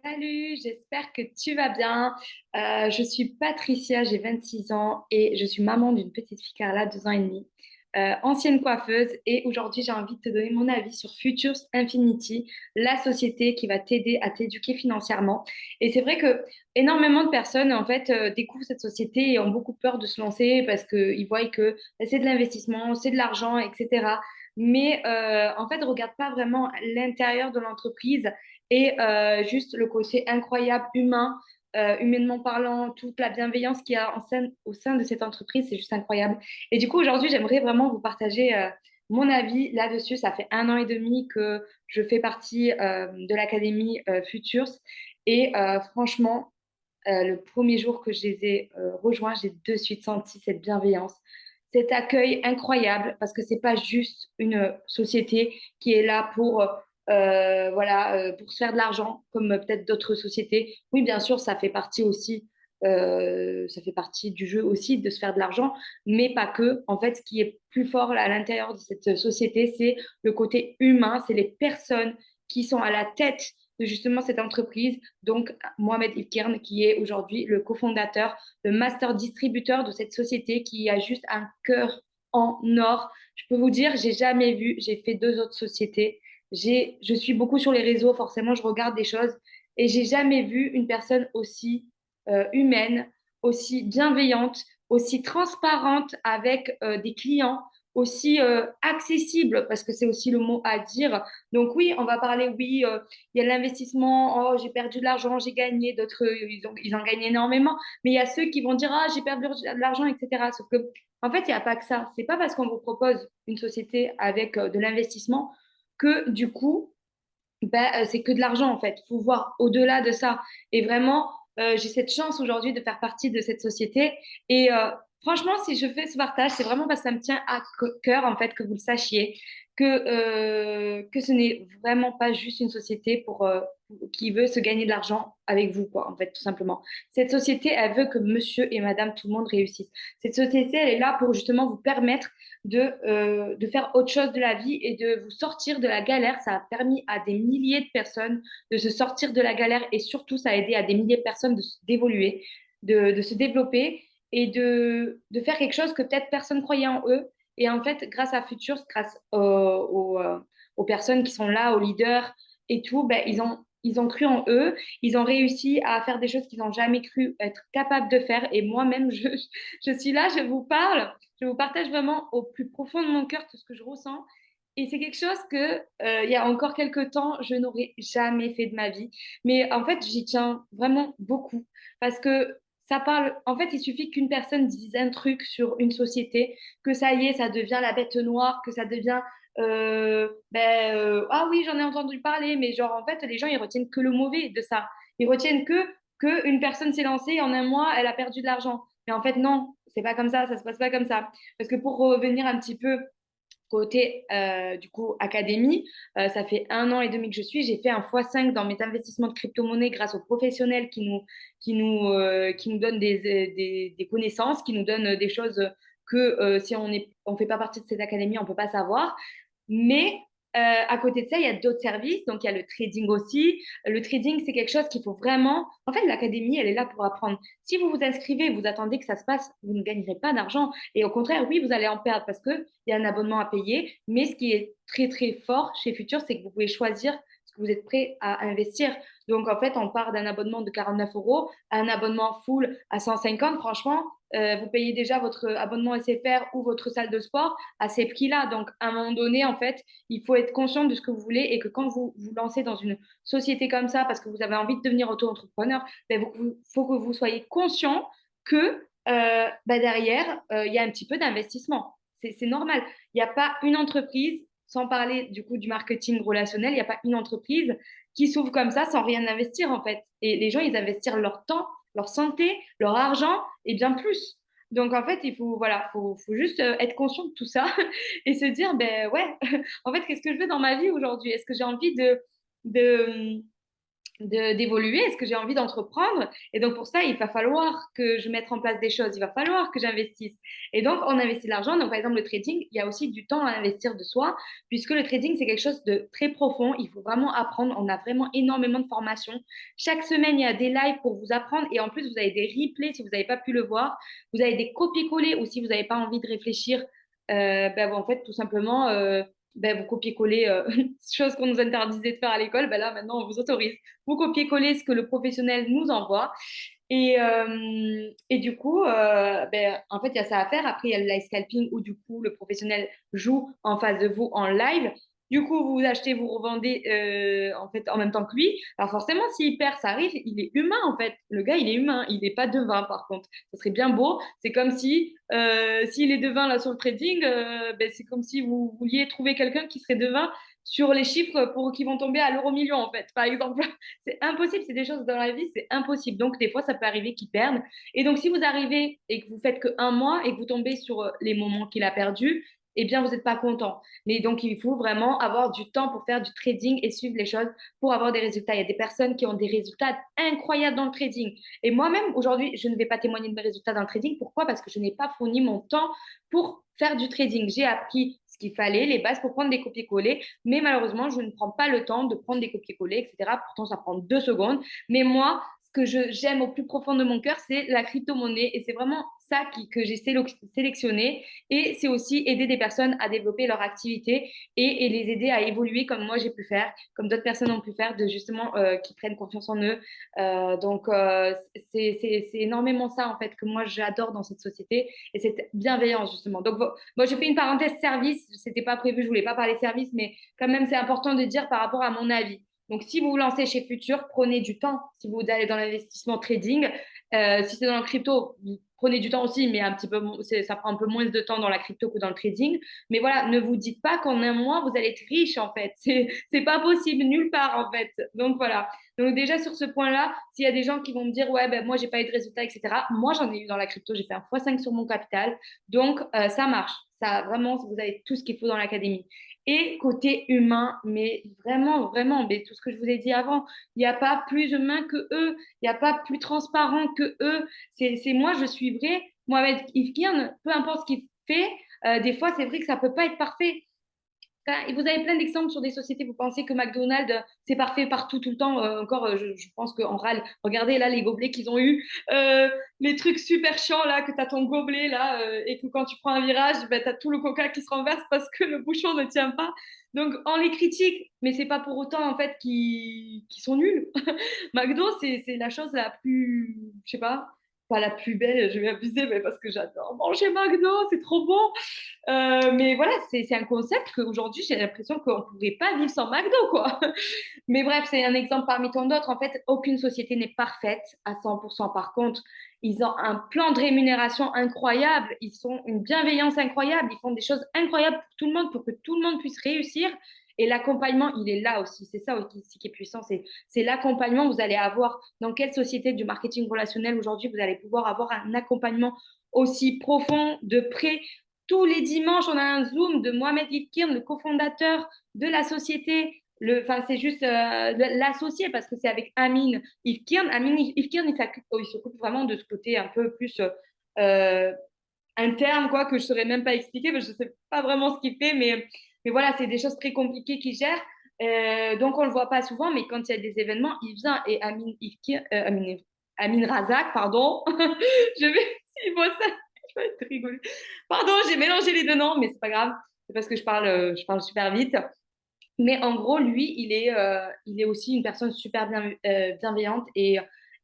Salut, j'espère que tu vas bien. Je suis Patricia, j'ai 26 ans et je suis maman d'une petite fille Carla, 2 ans et demi, ancienne coiffeuse. Et aujourd'hui, j'ai envie de te donner mon avis sur Futures Infinity, la société qui va t'aider à t'éduquer financièrement. Et c'est vrai que énormément de personnes en fait découvrent cette société et ont beaucoup peur de se lancer parce qu'ils voient que c'est de l'investissement, c'est de l'argent, etc. Mais en fait, ne regarde pas vraiment l'intérieur de l'entreprise et juste le côté incroyable humain, humainement parlant, toute la bienveillance qu'il y a au sein de cette entreprise, c'est juste incroyable. Et du coup, aujourd'hui, j'aimerais vraiment vous partager mon avis là-dessus. Ça fait 1 an et demi que je fais partie de l'académie Futures. Et franchement, le premier jour que je les ai rejoints, j'ai de suite senti cette bienveillance, cet accueil incroyable, parce que c'est pas juste une société qui est là pour, voilà, pour se faire de l'argent, comme peut-être d'autres sociétés. Oui, bien sûr, ça fait partie aussi, ça fait partie du jeu aussi de se faire de l'argent, mais pas que. En fait, ce qui est plus fort à l'intérieur de cette société, c'est le côté humain, c'est les personnes qui sont à la tête de justement cette entreprise. Donc, Mohamed Ifkirn, qui est aujourd'hui le cofondateur, le master distributeur de cette société, qui a juste un cœur en or. Je peux vous dire, j'ai jamais vu, j'ai fait 2 autres sociétés. Je suis beaucoup sur les réseaux, forcément, je regarde des choses et j'ai jamais vu une personne aussi humaine, aussi bienveillante, aussi transparente avec des clients, aussi accessible, parce que c'est aussi le mot à dire. Donc oui, on va parler, oui, il y a l'investissement, oh, j'ai perdu de l'argent, j'ai gagné, d'autres, ils ont gagné énormément. Mais il y a ceux qui vont dire, ah, j'ai perdu de l'argent, etc. Sauf que, en fait, il n'y a pas que ça. C'est pas parce qu'on vous propose une société avec de l'investissement que, du coup, ben, c'est que de l'argent, en fait. Il faut voir au-delà de ça. Et vraiment, j'ai cette chance aujourd'hui de faire partie de cette société. Et franchement, si je fais ce partage, c'est vraiment parce que ça me tient à cœur, en fait, que vous le sachiez, que ce n'est vraiment pas juste une société qui veut se gagner de l'argent avec vous, quoi, en fait, tout simplement. Cette société, elle veut que monsieur et madame, tout le monde réussisse. Cette société, elle est là pour justement vous permettre de faire autre chose de la vie et de vous sortir de la galère. Ça a permis à des milliers de personnes de se sortir de la galère et surtout, ça a aidé à des milliers de personnes d'évoluer, de se développer et de faire quelque chose que peut-être personne croyait en eux. Et en fait, grâce à Futures, grâce aux personnes qui sont là, aux leaders et tout, ben, ils ont cru en eux, ils ont réussi à faire des choses qu'ils n'ont jamais cru être capables de faire. Et moi-même, je suis là, je vous parle, je vous partage vraiment au plus profond de mon cœur tout ce que je ressens. Et c'est quelque chose que, il y a encore quelques temps, je n'aurais jamais fait de ma vie. Mais en fait, j'y tiens vraiment beaucoup parce que ça parle. En fait, il suffit qu'une personne dise un truc sur une société, que ça y est, ça devient la bête noire, que ça devient ah oui, j'en ai entendu parler, mais genre en fait, les gens ils retiennent que le mauvais de ça. Ils retiennent que une personne s'est lancée et en un mois, elle a perdu de l'argent. Mais en fait, non, c'est pas comme ça se passe pas comme ça. Parce que pour revenir un petit peu côté du coup académie, ça fait 1 an et demi que je suis. J'ai fait un x5 dans mes investissements de crypto-monnaie grâce aux professionnels qui nous donnent des connaissances, qui nous donnent des choses que si on fait pas partie de cette académie, on peut pas savoir. Mais à côté de ça, il y a d'autres services. Donc, il y a le trading aussi. Le trading, c'est quelque chose qu'il faut vraiment. En fait, l'académie, elle est là pour apprendre. Si vous vous inscrivez, vous attendez que ça se passe, vous ne gagnerez pas d'argent. Et au contraire, oui, vous allez en perdre parce qu'il y a un abonnement à payer. Mais ce qui est très, très fort chez Future, c'est que vous pouvez choisir ce que vous êtes prêt à investir. Donc, en fait, on part d'un abonnement de 49 euros à un abonnement full à 150. Franchement, vous payez déjà votre abonnement SFR ou votre salle de sport à ces prix-là. Donc, à un moment donné, en fait, il faut être conscient de ce que vous voulez et que quand vous vous lancez dans une société comme ça, parce que vous avez envie de devenir auto-entrepreneur, ben, faut que vous soyez conscient que ben, derrière, il y a un petit peu d'investissement. C'est normal. Il n'y a pas une entreprise, sans parler du coup du marketing relationnel, il n'y a pas une entreprise qui s'ouvre comme ça sans rien investir en fait. Et les gens, ils investissent leur temps, leur santé, leur argent et bien plus. Donc en fait, il faut voilà, faut juste être conscient de tout ça et se dire ben ouais, en fait, qu'est-ce que je veux dans ma vie aujourd'hui? Est-ce que j'ai envie de d'évoluer, est-ce que j'ai envie d'entreprendre? Et donc pour ça, il va falloir que je mette en place des choses, il va falloir que j'investisse. Et donc on investit l'argent. Donc par exemple le trading, il y a aussi du temps à investir de soi, puisque le trading c'est quelque chose de très profond. Il faut vraiment apprendre. On a vraiment énormément de formations. Chaque semaine, il y a des lives pour vous apprendre, et en plus vous avez des replays si vous n'avez pas pu le voir. Vous avez des copier-coller, ou si vous n'avez pas envie de réfléchir, ben, en fait tout simplement. Ben, vous copiez-coller chose qu'on nous interdisait de faire à l'école, ben là maintenant on vous autorise. Vous copiez-coller ce que le professionnel nous envoie. Et du coup, ben, en fait, il y a ça à faire. Après, il y a le live scalping où du coup, le professionnel joue en face de vous en live. Du coup, vous achetez, vous revendez en fait en même temps que lui. Alors forcément, s'il perd, ça arrive. Il est humain en fait. Le gars, il est humain. Il n'est pas devin par contre. Ça serait bien beau. C'est comme si s'il est devin là sur le trading, ben, c'est comme si vous vouliez trouver quelqu'un qui serait devin sur les chiffres pour qui vont tomber à l'euro million en fait, par exemple. C'est impossible, c'est des choses dans la vie, c'est impossible. Donc, des fois, ça peut arriver qu'il perde. Et donc, si vous arrivez et que vous faites que un mois et que vous tombez sur les moments qu'il a perdus, eh bien, vous n'êtes pas content. Mais donc, il faut vraiment avoir du temps pour faire du trading et suivre les choses pour avoir des résultats. Il y a des personnes qui ont des résultats incroyables dans le trading. Et moi-même, aujourd'hui, je ne vais pas témoigner de mes résultats dans le trading. Pourquoi? Parce que je n'ai pas fourni mon temps pour faire du trading. J'ai appris ce qu'il fallait, les bases pour prendre des copier-coller, mais malheureusement, je ne prends pas le temps de prendre des copier-coller, etc. Pourtant, ça prend 2 secondes. Mais moi, ce que j'aime au plus profond de mon cœur, c'est la crypto-monnaie. Et c'est vraiment ça que j'ai sélectionné. Et c'est aussi aider des personnes à développer leur activité et les aider à évoluer comme moi j'ai pu faire, comme d'autres personnes ont pu faire, de justement qui prennent confiance en eux. C'est énormément ça en fait que moi j'adore dans cette société et cette bienveillance justement. Donc moi je fais une parenthèse service, c'était pas prévu, je voulais pas parler service, mais quand même c'est important de dire par rapport à mon avis. Donc si vous vous lancez chez Futur, prenez du temps. Si vous allez dans l'investissement trading, si c'est dans le crypto, prenez du temps aussi, mais un petit peu, ça prend un peu moins de temps dans la crypto que dans le trading. Mais voilà, ne vous dites pas qu'en un mois, vous allez être riche, en fait. C'est pas possible, nulle part, en fait. Donc voilà. Donc déjà, sur ce point-là, s'il y a des gens qui vont me dire, ouais, ben moi, j'ai pas eu de résultats, etc. Moi, j'en ai eu dans la crypto, j'ai fait un x5 sur mon capital. Donc, ça marche. Ça, vraiment, vous avez tout ce qu'il faut dans l'académie. Et côté humain, mais vraiment, vraiment, mais tout ce que je vous ai dit avant, il n'y a pas plus humain que eux, il n'y a pas plus transparent que eux. C'est moi, je suivrai Mohamed Ifkir, peu importe ce qu'il fait, des fois, c'est vrai que ça peut pas être parfait. Enfin, et vous avez plein d'exemples sur des sociétés. Vous pensez que McDonald's, c'est parfait partout, tout le temps. Encore, je pense qu'on râle. Regardez là les gobelets qu'ils ont eu. Les trucs super chiants là, que tu as ton gobelet là, et que quand tu prends un virage, ben, tu as tout le coca qui se renverse parce que le bouchon ne tient pas. Donc, on les critique, mais c'est pas pour autant en fait qu'ils sont nuls. McDo, c'est la chose la plus, je sais pas la plus belle, je vais abuser, mais parce que j'adore manger McDo, c'est trop bon. Mais voilà, c'est un concept qu'aujourd'hui, j'ai l'impression qu'on ne pourrait pas vivre sans McDo, quoi. Mais bref, c'est un exemple parmi tant d'autres. En fait, aucune société n'est parfaite à 100%. Par contre, ils ont un plan de rémunération incroyable, ils ont une bienveillance incroyable, ils font des choses incroyables pour tout le monde, pour que tout le monde puisse réussir. Et l'accompagnement, il est là aussi. C'est ça aussi qui est puissant. C'est l'accompagnement. Vous allez avoir, dans quelle société du marketing relationnel aujourd'hui, vous allez pouvoir avoir un accompagnement aussi profond, de près. Tous les dimanches, on a un Zoom de Mohamed Ifkir, le cofondateur de la société. Enfin, c'est juste l'associé parce que c'est avec Amin Ifkir. Amin Ifkir, il s'occupe vraiment de ce côté un peu plus euh, interne, quoi, que je ne saurais même pas expliquer, parce que je ne sais pas vraiment ce qu'il fait, mais voilà, c'est des choses très compliquées qu'il gère. Donc, on ne le voit pas souvent, mais quand il y a des événements, il vient. Et Amin Ifkir, Amin Razak, pardon, je vais, s'il voit ça, je vais être rigolo. Pardon, j'ai mélangé les deux noms, mais c'est pas grave. C'est parce que je parle super vite. Mais en gros, lui, il est aussi une personne super bienveillante et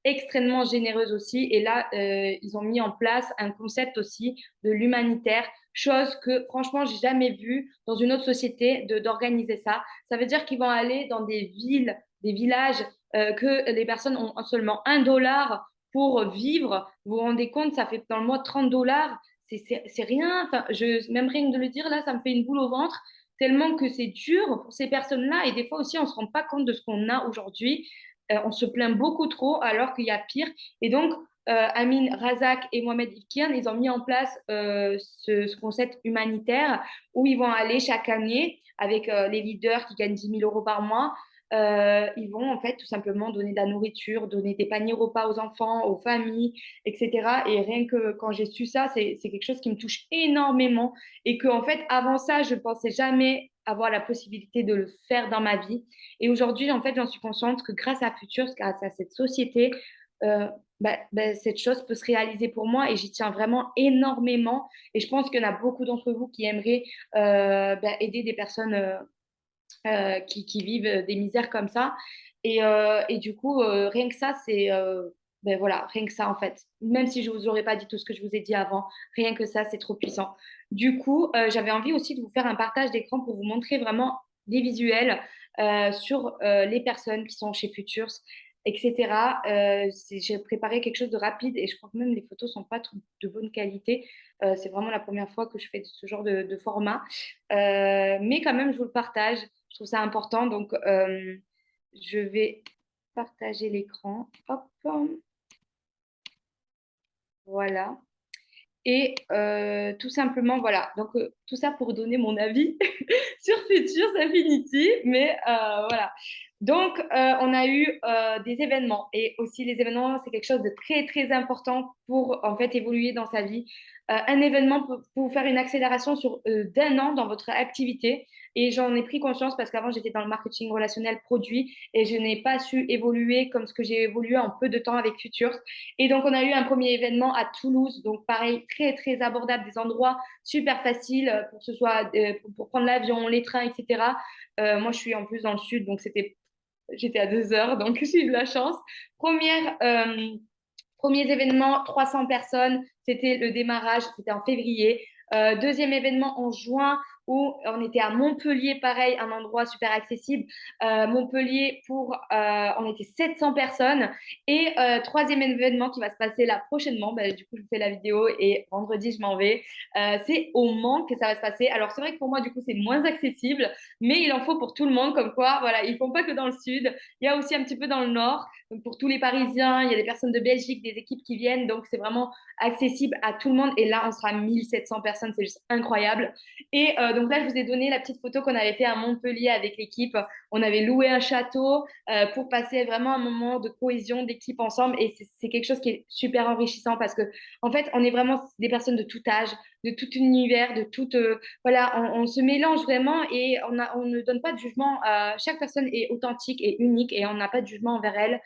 extrêmement généreuse aussi. Et là, ils ont mis en place un concept aussi de l'humanitaire, chose que franchement, j'ai jamais vu dans une autre société d'organiser ça. Ça veut dire qu'ils vont aller dans des villes, des villages, que les personnes ont seulement 1 dollar pour vivre. Vous vous rendez compte, ça fait dans le mois 30 dollars. C'est rien. Enfin, même rien que de le dire, là, ça me fait une boule au ventre tellement que c'est dur pour ces personnes-là. Et des fois aussi, on ne se rend pas compte de ce qu'on a aujourd'hui. On se plaint beaucoup trop alors qu'il y a pire. Et donc, Amin Razak et Mohamed Ifkian, ils ont mis en place ce concept humanitaire où ils vont aller chaque année avec les leaders qui gagnent 10 000 euros par mois. ils vont en fait tout simplement donner de la nourriture, donner des paniers repas aux enfants, aux familles, etc. Et rien que quand j'ai su ça, c'est quelque chose qui me touche énormément et que en fait avant ça, je pensais jamais avoir la possibilité de le faire dans ma vie. Et aujourd'hui, en fait, j'en suis consciente que grâce à Futures, grâce à cette société, euh, cette chose peut se réaliser pour moi et j'y tiens vraiment énormément. Et je pense qu'il y en a beaucoup d'entre vous qui aimeraient aider des personnes qui vivent des misères comme ça. Et du coup, rien que ça, voilà, rien que ça en fait. Même si je vous aurais pas dit tout ce que je vous ai dit avant, rien que ça, c'est trop puissant. Du coup, j'avais envie aussi de vous faire un partage d'écran pour vous montrer vraiment des visuels sur les personnes qui sont chez Futures, etc. J'ai préparé quelque chose de rapide et je crois que même les photos sont pas de bonne qualité. C'est vraiment la première fois que je fais ce genre de format. Mais quand même, je vous le partage. Je trouve ça important. Donc, je vais partager l'écran. Hop, voilà. Et tout simplement, voilà. Donc, tout ça pour donner mon avis sur Futures Affinity. Mais voilà. Donc, on a eu des événements. Et aussi, les événements, c'est quelque chose de très, très important pour, en fait, évoluer dans sa vie. Un événement peut vous faire une accélération sur d'un an dans votre activité. Et j'en ai pris conscience parce qu'avant, j'étais dans le marketing relationnel produit et je n'ai pas su évoluer comme ce que j'ai évolué en peu de temps avec Futures. Et donc, on a eu un premier événement à Toulouse. Donc, pareil, très, très abordable, des endroits super faciles pour que ce soit pour prendre l'avion, les trains, etc. Moi, je suis en plus dans le sud, donc j'étais à 2 heures, donc j'ai eu de la chance. Premiers événements, 300 personnes, c'était le démarrage, c'était en février. Deuxième événement en juin où on était à Montpellier, pareil, un endroit super accessible. Montpellier on était 700 personnes. Et troisième événement qui va se passer là prochainement, bah, du coup je vous fais la vidéo et vendredi je m'en vais. C'est au Mans que ça va se passer. Alors c'est vrai que pour moi du coup c'est moins accessible, mais il en faut pour tout le monde, comme quoi, voilà, ils font pas que dans le sud, il y a aussi un petit peu dans le nord. Donc pour tous les Parisiens, il y a des personnes de Belgique, des équipes qui viennent, donc c'est vraiment accessible à tout le monde. Et là, on sera 1700 personnes, c'est juste incroyable. Et donc là, je vous ai donné la petite photo qu'on avait fait à Montpellier avec l'équipe. On avait loué un château pour passer vraiment un moment de cohésion d'équipe ensemble. Et c'est quelque chose qui est super enrichissant parce que, en fait, on est vraiment des personnes de tout âge, de tout univers, de toute. Voilà, on se mélange vraiment et on ne donne pas de jugement. Chaque personne est authentique et unique et on n'a pas de jugement envers elle.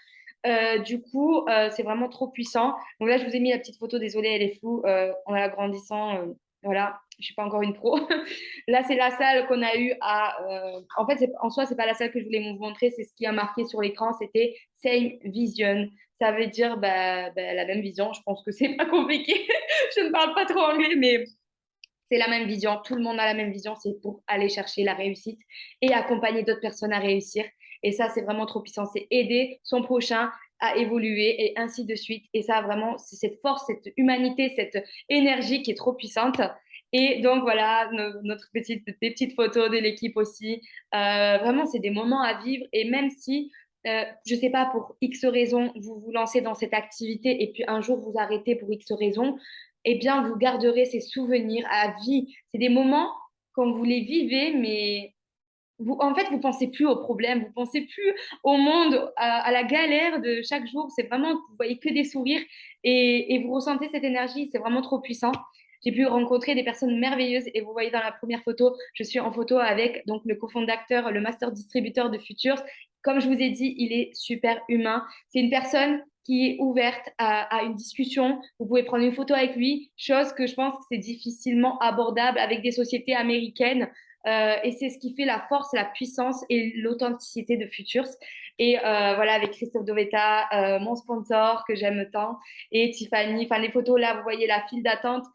Du coup, c'est vraiment trop puissant. Donc là, je vous ai mis la petite photo. Désolée, elle est floue. En la grandissant, voilà, je suis pas encore une pro. Là, c'est la salle qu'on a eu à. En fait, en soi, c'est pas la salle que je voulais vous montrer. C'est ce qui a marqué sur l'écran. C'était Same Vision. Ça veut dire la même vision. Je pense que c'est pas compliqué. Je ne parle pas trop anglais, mais c'est la même vision, tout le monde a la même vision, c'est pour aller chercher la réussite et accompagner d'autres personnes à réussir. Et ça, c'est vraiment trop puissant, c'est aider son prochain à évoluer et ainsi de suite. Et ça, vraiment, c'est cette force, cette humanité, cette énergie qui est trop puissante. Et donc voilà, des petites photos de l'équipe aussi. Vraiment, c'est des moments à vivre. Et même si, je ne sais pas, pour X raisons, vous vous lancez dans cette activité et puis un jour vous arrêtez pour X raisons, eh bien, vous garderez ces souvenirs à vie. C'est des moments quand vous les vivez, mais en fait, vous pensez plus aux problèmes, vous pensez plus au monde, à la galère de chaque jour. C'est vraiment, vous voyez que des sourires et vous ressentez cette énergie. C'est vraiment trop puissant. J'ai pu rencontrer des personnes merveilleuses et vous voyez dans la première photo, je suis en photo avec donc le cofondateur, le master distributeur de Futures. Comme je vous ai dit, il est super humain. C'est une personne qui est ouverte à une discussion. Vous pouvez prendre une photo avec lui, chose que je pense que c'est difficilement abordable avec des sociétés américaines. Et c'est ce qui fait la force, la puissance et l'authenticité de Futures. Et voilà, avec Christophe Dovetta, mon sponsor que j'aime tant, et Tiffany. Enfin, les photos là, vous voyez la file d'attente.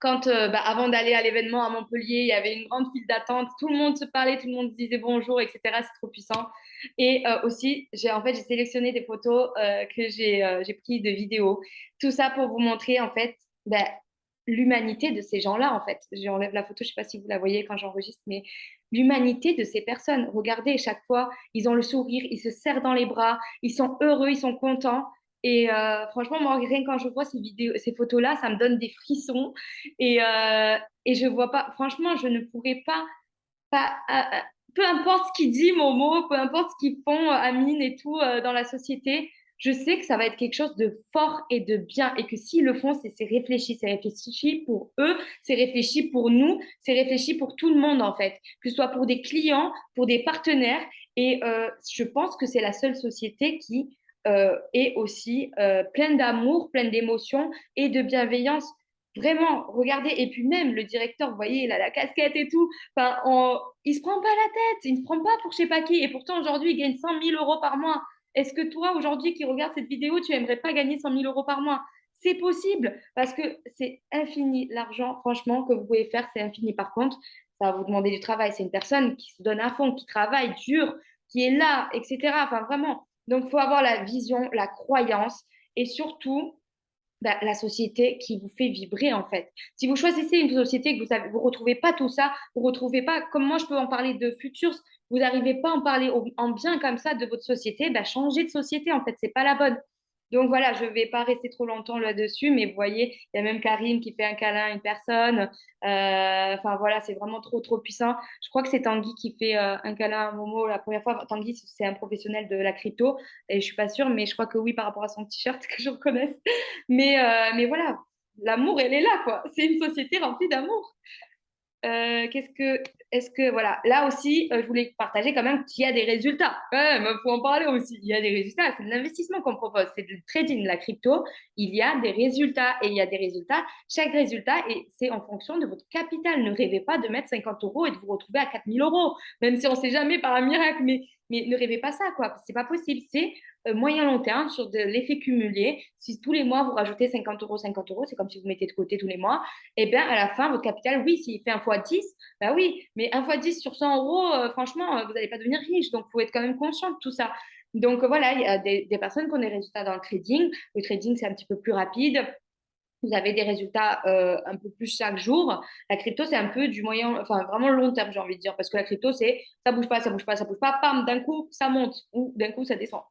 Quand avant d'aller à l'événement à Montpellier, il y avait une grande file d'attente. Tout le monde se parlait, tout le monde se disait bonjour, etc. C'est trop puissant. Et aussi, j'ai sélectionné des photos que j'ai prises de vidéos. Tout ça pour vous montrer en fait bah, l'humanité de ces gens-là. En fait, j'enlève la photo, je ne sais pas si vous la voyez quand j'enregistre, mais l'humanité de ces personnes. Regardez, chaque fois, ils ont le sourire, ils se serrent dans les bras, ils sont heureux, ils sont contents. Et franchement, moi, rien que quand je vois ces vidéos, ces photos-là, ça me donne des frissons. Et, euh, et je vois pas, franchement, je ne pourrais pas peu importe ce qu'il dit, Momo, peu importe ce qu'ils font, Amine et tout, dans la société, je sais que ça va être quelque chose de fort et de bien. Et que s'ils le font, c'est réfléchi. C'est réfléchi pour eux, c'est réfléchi pour nous, c'est réfléchi pour tout le monde, en fait. Que ce soit pour des clients, pour des partenaires. Et je pense que c'est la seule société qui est aussi pleine d'amour, pleine d'émotions et de bienveillance. Vraiment, regardez. Et puis même, le directeur, vous voyez, il a la casquette et tout. Enfin, il se prend pas la tête, il se prend pas pour je sais pas qui. Et pourtant, aujourd'hui, il gagne 100 000 € par mois. Est-ce que toi, aujourd'hui, qui regarde cette vidéo, tu aimerais pas gagner 100 000 € par mois? C'est possible parce que c'est infini. L'argent, franchement, que vous pouvez faire, c'est infini. Par contre, ça va vous demander du travail. C'est une personne qui se donne à fond, qui travaille dur, qui est là, etc. Enfin, vraiment. Donc, il faut avoir la vision, la croyance et surtout bah, la société qui vous fait vibrer en fait. Si vous choisissez une société que vous retrouvez pas tout ça, vous retrouvez pas, comme moi je peux en parler de Futurs, vous n'arrivez pas à en parler en bien comme ça de votre société, bah, changez de société en fait, c'est pas la bonne. Donc voilà, je ne vais pas rester trop longtemps là-dessus, mais vous voyez, il y a même Karim qui fait un câlin à une personne. Enfin voilà, c'est vraiment trop, trop puissant. Je crois que c'est Tanguy qui fait un câlin à Momo la première fois. Tanguy, c'est un professionnel de la crypto, et je suis pas sûre, mais je crois que oui, par rapport à son t-shirt que je reconnais. Mais voilà, l'amour, elle est là, quoi. C'est une société remplie d'amour. Est-ce que, voilà, là aussi, je voulais partager quand même qu'il y a des résultats. Quand même, il faut en parler aussi. Il y a des résultats. C'est de l'investissement qu'on propose. C'est du trading, la crypto. Il y a des résultats et il y a des résultats. Chaque résultat, et c'est en fonction de votre capital. Ne rêvez pas de mettre 50 € et de vous retrouver à 4 000 €, même si on ne sait jamais par un miracle. Mais ne rêvez pas ça, quoi. C'est pas possible. C'est moyen long terme sur de l'effet cumulé. Si tous les mois vous rajoutez 50 €, 50 €, c'est comme si vous mettez de côté tous les mois. Et bien à la fin, votre capital, oui, s'il fait un fois 10, bah oui, mais un fois 10 sur 100 €, franchement, vous n'allez pas devenir riche. Donc, il faut être quand même conscient de tout ça. Donc, voilà, il y a des personnes qui ont des résultats dans le trading. Le trading, c'est un petit peu plus rapide. Vous avez des résultats un peu plus chaque jour. La crypto, c'est un peu du moyen, enfin vraiment long terme, j'ai envie de dire, parce que la crypto, c'est ça bouge pas, ça bouge pas, ça bouge pas, pam, d'un coup, ça monte ou d'un coup, ça descend.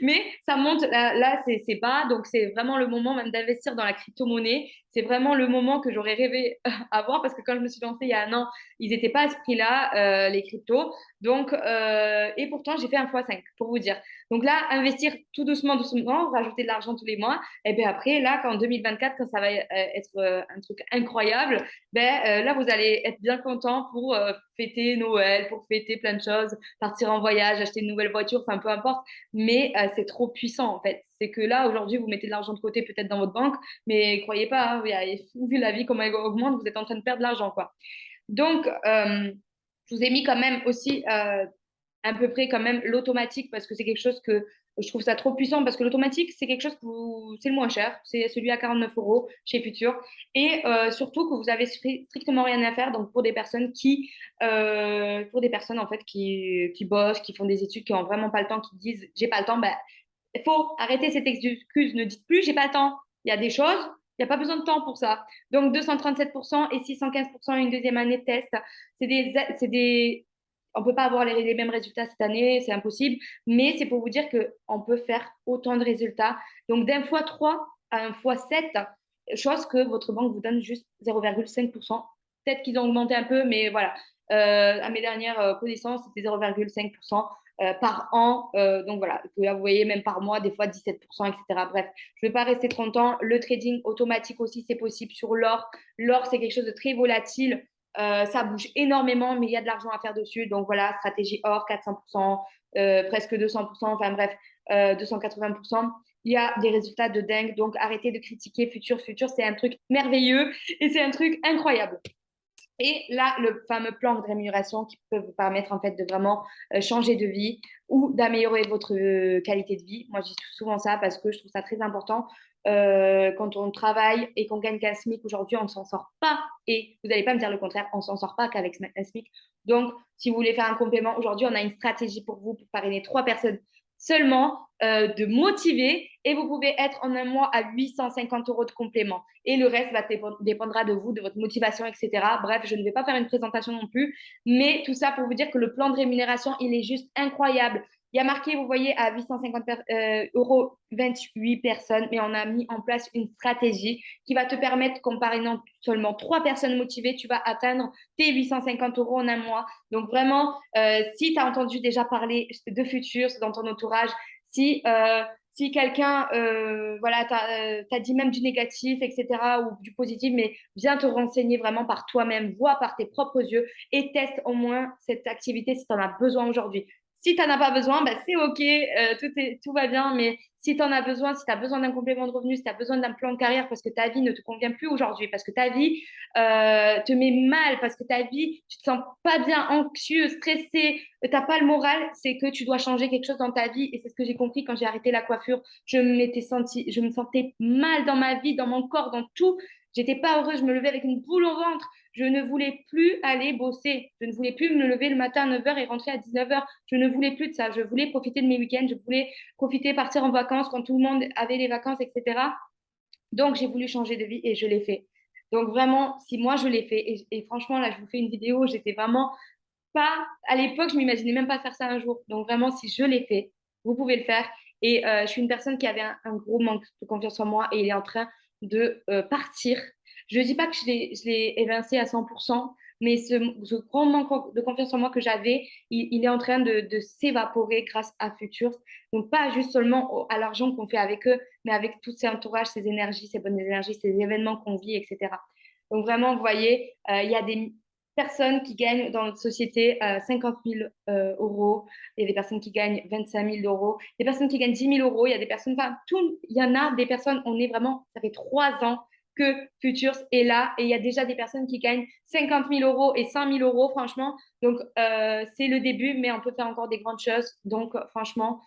Mais ça monte, là c'est bas, donc c'est vraiment le moment même d'investir dans la crypto-monnaie. C'est vraiment le moment que j'aurais rêvé avoir, parce que quand je me suis lancée il y a un an, ils n'étaient pas à ce prix-là, les cryptos. Donc, et pourtant, j'ai fait un x5, pour vous dire. Donc là, investir tout doucement, doucement, rajouter de l'argent tous les mois. Et bien après, là, en 2024, quand ça va être un truc incroyable, ben, là, vous allez être bien content pour fêter Noël, pour fêter plein de choses, partir en voyage, acheter une nouvelle voiture, enfin peu importe. Mais c'est trop puissant, en fait. C'est que là, aujourd'hui, vous mettez de l'argent de côté peut-être dans votre banque, mais croyez pas, hein, vu la vie, comment elle augmente, vous êtes en train de perdre de l'argent, quoi. Donc, je vous ai mis quand même aussi à peu près quand même l'automatique parce que c'est quelque chose que je trouve ça trop puissant parce que l'automatique, c'est quelque chose que c'est le moins cher. C'est celui à 49 € chez Futur. Et surtout que vous avez strictement rien à faire. Donc, pour des personnes en fait qui bossent, qui font des études, qui ont vraiment pas le temps, qui disent j'ai pas le temps, ben, il faut arrêter cette excuse. Ne dites plus j'ai pas le temps. Il y a des choses, il n'y a pas besoin de temps pour ça. Donc 237% et 615% une deuxième année de test. On ne peut pas avoir les mêmes résultats cette année, c'est impossible. Mais c'est pour vous dire qu'on peut faire autant de résultats. Donc d'un fois 3 à un fois 7, chose que votre banque vous donne juste 0,5%. Peut-être qu'ils ont augmenté un peu, mais voilà. À mes dernières connaissances, c'était 0,5% par an. Donc voilà, là, vous voyez, même par mois, des fois 17%, etc. Bref, je ne vais pas rester trop longtemps. Le trading automatique aussi, c'est possible sur l'or. L'or, c'est quelque chose de très volatile. Ça bouge énormément, mais il y a de l'argent à faire dessus. Donc voilà, stratégie or, 400%, presque 200%, enfin bref, 280%. Il y a des résultats de dingue. Donc arrêtez de critiquer Futur. Futur, c'est un truc merveilleux et c'est un truc incroyable. Et là, le fameux plan de rémunération qui peut vous permettre en fait de vraiment changer de vie ou d'améliorer votre qualité de vie. Moi, je dis souvent ça parce que je trouve ça très important. Quand on travaille et qu'on gagne qu'un SMIC aujourd'hui, on ne s'en sort pas. Et vous n'allez pas me dire le contraire, on ne s'en sort pas qu'avec un SMIC. Donc, si vous voulez faire un complément, aujourd'hui, on a une stratégie pour vous pour parrainer 3 personnes seulement de motiver et vous pouvez être en un mois à 850 € de complément. Et le reste dépendra de vous, de votre motivation, etc. Bref, je ne vais pas faire une présentation non plus, mais tout ça pour vous dire que le plan de rémunération, il est juste incroyable. Il y a marqué, vous voyez, à 850 euros, 28 personnes, mais on a mis en place une stratégie qui va te permettre, qu'en parrainant seulement 3 personnes motivées, tu vas atteindre tes 850 euros en un mois. Donc vraiment, si tu as entendu déjà parler de Futurs dans ton entourage, si, si quelqu'un voilà, t'a dit même du négatif, etc., ou du positif, mais viens te renseigner vraiment par toi-même, vois par tes propres yeux et teste au moins cette activité si tu en as besoin aujourd'hui. Si tu n'en as pas besoin, bah, c'est OK, tout va bien. Mais si tu en as besoin, si tu as besoin d'un complément de revenu, si tu as besoin d'un plan de carrière parce que ta vie ne te convient plus aujourd'hui, parce que ta vie te met mal, parce que ta vie, tu te sens pas bien, anxieux, stressé, tu n'as pas le moral, c'est que tu dois changer quelque chose dans ta vie. Et c'est ce que j'ai compris quand j'ai arrêté la coiffure. Je me sentais mal dans ma vie, dans mon corps, dans tout. J'étais pas heureuse, je me levais avec une boule au ventre. Je ne voulais plus aller bosser. Je ne voulais plus me lever le matin à 9 heures et rentrer à 19 heures. Je ne voulais plus de ça. Je voulais profiter de mes week-ends. Je voulais profiter, partir en vacances quand tout le monde avait les vacances, etc. Donc, j'ai voulu changer de vie et je l'ai fait. Donc, vraiment, si moi je l'ai fait, et franchement, là, je vous fais une vidéo, j'étais vraiment pas, à l'époque, je m'imaginais même pas faire ça un jour. Donc, vraiment, si je l'ai fait, vous pouvez le faire. Et je suis une personne qui avait un gros manque de confiance en moi et il est en train de partir. Je ne dis pas que je l'ai évincé à 100%, mais ce grand manque de confiance en moi que j'avais, il est en train de s'évaporer grâce à Futures. Donc, pas juste seulement à l'argent qu'on fait avec eux, mais avec tous ces entourages, ces énergies, ces bonnes énergies, ces événements qu'on vit, etc. Donc, vraiment, vous voyez, il y a des personnes qui gagnent dans notre société 50 000 euros, il y a des personnes qui gagnent 25 000 euros, des personnes qui gagnent 10 000 euros, il y a des personnes, enfin, il y en a des personnes, on est vraiment, ça fait 3 ans que Futures est là et il y a déjà des personnes qui gagnent 50 000 euros et 100 000 euros, franchement. Donc, c'est le début, mais on peut faire encore des grandes choses. Donc, franchement,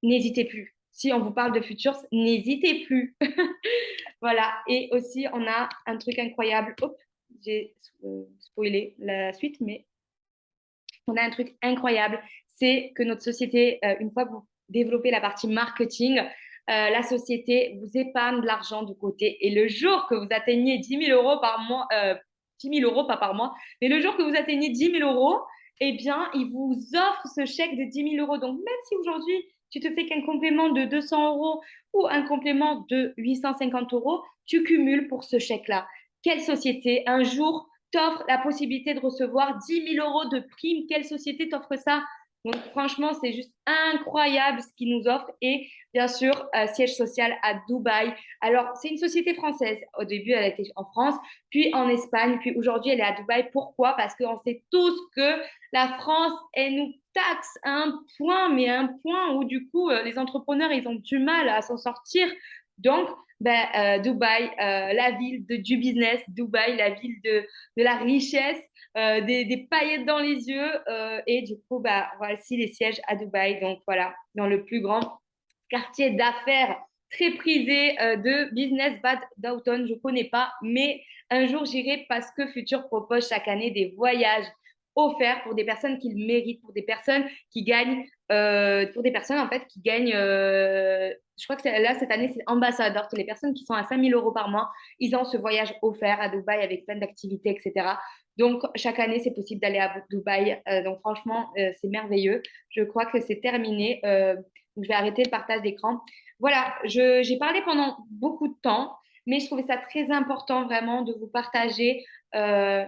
n'hésitez plus. Si on vous parle de Futures, n'hésitez plus. Voilà. Et aussi, on a un truc incroyable. Hop, j'ai spoilé la suite, mais on a un truc incroyable. C'est que notre société, une fois que vous développez la partie marketing, la société vous épargne de l'argent de côté. Et le jour que vous atteignez 10 000 euros par mois, 10 000 euros, pas par mois, mais le jour que vous atteignez 10 000 euros, eh bien, ils vous offrent ce chèque de 10 000 euros. Donc, même si aujourd'hui, tu te fais qu'un complément de 200 euros ou un complément de 850 euros, tu cumules pour ce chèque-là. Quelle société, un jour, t'offre la possibilité de recevoir 10 000 euros de prime? Quelle société t'offre ça? Donc, franchement, c'est juste incroyable ce qu'ils nous offrent. Et bien sûr, siège social à Dubaï. Alors, c'est une société française. Au début, elle était en France, puis en Espagne, puis aujourd'hui, elle est à Dubaï. Pourquoi? Parce qu'on sait tous que la France, elle nous taxe à un point, mais à un point où du coup, les entrepreneurs, ils ont du mal à s'en sortir. Donc, ben, Dubaï, la ville du business, Dubaï, la ville de la richesse, des paillettes dans les yeux. Et du coup, bah, voici les sièges à Dubaï. Donc voilà, dans le plus grand quartier d'affaires très prisé de Business Bad Downtown. Je ne connais pas, mais un jour j'irai parce que Future propose chaque année des voyages offerts pour des personnes qui le méritent, pour des personnes qui gagnent, pour des personnes en fait qui gagnent, je crois que là cette année c'est ambassadeur, tous les personnes qui sont à 5 000 euros par mois, ils ont ce voyage offert à Dubaï avec plein d'activités, etc. Donc, chaque année, c'est possible d'aller à Dubaï. Donc, franchement, c'est merveilleux. Je crois que c'est terminé. Donc, je vais arrêter le partage d'écran. Voilà, j'ai parlé pendant beaucoup de temps, mais je trouvais ça très important vraiment de vous partager euh,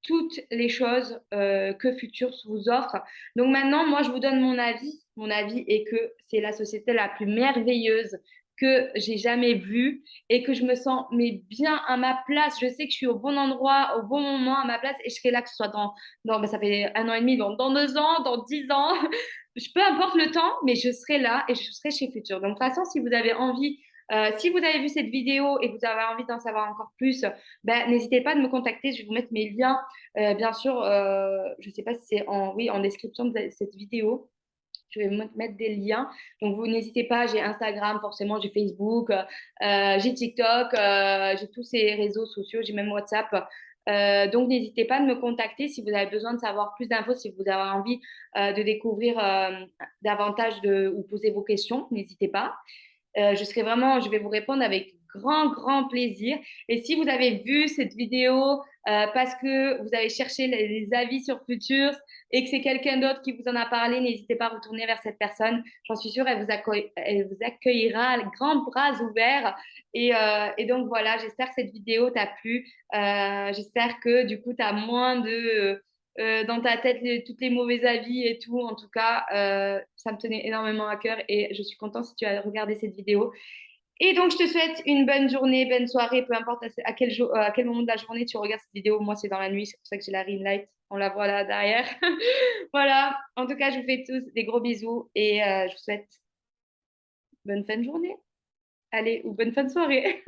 toutes les choses que Futures vous offre. Donc maintenant, moi, je vous donne mon avis. Mon avis est que c'est la société la plus merveilleuse que j'ai jamais vue et que je me sens mais bien à ma place. Je sais que je suis au bon endroit, au bon moment, à ma place et je serai là que ce soit ben, ça fait 1 an et demi, dans 2 ans, dans 10 ans. Peu importe le temps, mais je serai là et je serai chez Futur. Donc, de toute façon, si vous avez envie, si vous avez vu cette vidéo et que vous avez envie d'en savoir encore plus, ben, n'hésitez pas à me contacter. Je vais vous mettre mes liens. Bien sûr, je ne sais pas si c'est oui, en description de cette vidéo. Je vais mettre des liens. Donc, vous n'hésitez pas. J'ai Instagram, forcément, j'ai Facebook, j'ai TikTok, j'ai tous ces réseaux sociaux, j'ai même WhatsApp. Donc, n'hésitez pas à me contacter si vous avez besoin de savoir plus d'infos, si vous avez envie de découvrir davantage ou poser vos questions. N'hésitez pas. Je vais vous répondre avec grand, grand plaisir. Et si vous avez vu cette vidéo parce que vous avez cherché les avis sur Futures, et que c'est quelqu'un d'autre qui vous en a parlé, n'hésitez pas à retourner vers cette personne. J'en suis sûre, elle vous accueillera les grands bras ouverts. Et donc voilà, j'espère que cette vidéo t'a plu. J'espère que du coup, tu as moins dans ta tête toutes les mauvais avis et tout. En tout cas, ça me tenait énormément à cœur et je suis contente si tu as regardé cette vidéo. Et donc, je te souhaite une bonne journée, bonne soirée, peu importe à quel moment de la journée tu regardes cette vidéo. Moi, c'est dans la nuit, c'est pour ça que j'ai la ring light. On la voit là derrière. Voilà. En tout cas, je vous fais tous des gros bisous et je vous souhaite bonne fin de journée. Allez, ou bonne fin de soirée.